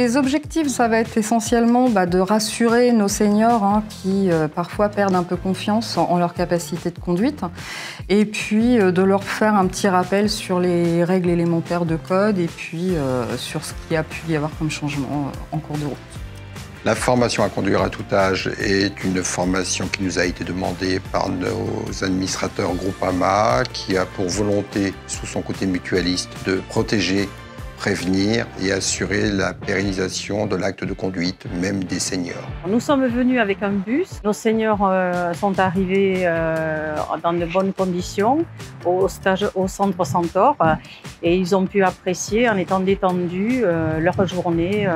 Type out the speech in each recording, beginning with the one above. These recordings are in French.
Les objectifs, ça va être essentiellement de rassurer nos seniors qui parfois perdent un peu confiance en leur capacité de conduite et puis de leur faire un petit rappel sur les règles élémentaires de code et puis sur ce qu'il y a pu y avoir comme changement en cours de route. La formation à conduire à tout âge est une formation qui nous a été demandée par nos administrateurs Groupama, qui a pour volonté, sous son côté mutualiste, de protéger, prévenir et assurer la pérennisation de l'acte de conduite, même des seniors. Nous sommes venus avec un bus. Nos seniors sont arrivés dans de bonnes conditions au stage au centre Centaure et ils ont pu apprécier, en étant détendus, leur journée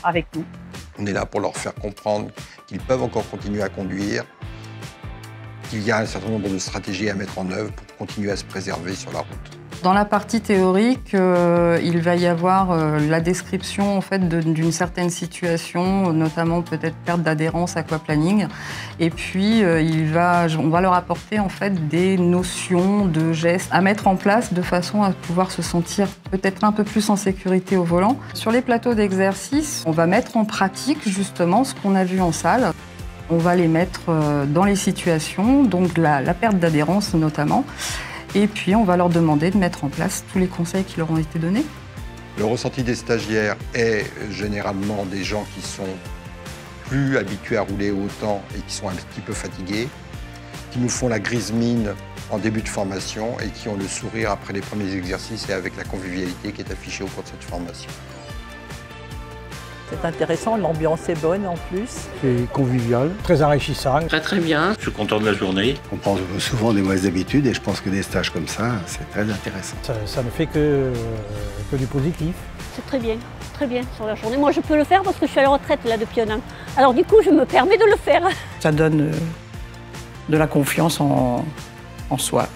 avec nous. On est là pour leur faire comprendre qu'ils peuvent encore continuer à conduire, qu'il y a un certain nombre de stratégies à mettre en œuvre pour continuer à se préserver sur la route. Dans la partie théorique, il va y avoir la description en fait, d'une certaine situation, notamment peut-être perte d'adhérence, aquaplaning. Et puis, on va leur apporter en fait, des notions de gestes à mettre en place de façon à pouvoir se sentir peut-être un peu plus en sécurité au volant. Sur les plateaux d'exercice, on va mettre en pratique justement ce qu'on a vu en salle. On va les mettre dans les situations, donc la perte d'adhérence notamment. Et puis, on va leur demander de mettre en place tous les conseils qui leur ont été donnés. Le ressenti des stagiaires est généralement des gens qui sont plus habitués à rouler autant et qui sont un petit peu fatigués, qui nous font la grise mine en début de formation et qui ont le sourire après les premiers exercices et avec la convivialité qui est affichée au cours de cette formation. C'est intéressant, l'ambiance est bonne en plus. C'est convivial, très enrichissant. Très bien. Je suis content de la journée. On prend souvent des mauvaises habitudes et je pense que des stages comme ça, c'est très intéressant. Ça ne fait que du positif. C'est très bien sur la journée. Moi je peux le faire parce que je suis à la retraite là depuis un an. Alors du coup je me permets de le faire. Ça donne de la confiance en soi.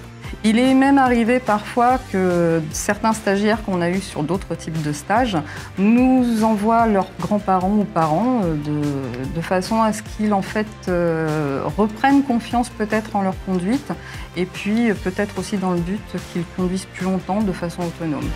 Il est même arrivé parfois que certains stagiaires qu'on a eus sur d'autres types de stages nous envoient leurs grands-parents ou parents de façon à ce qu'ils en fait, reprennent confiance peut-être en leur conduite et puis peut-être aussi dans le but qu'ils conduisent plus longtemps de façon autonome.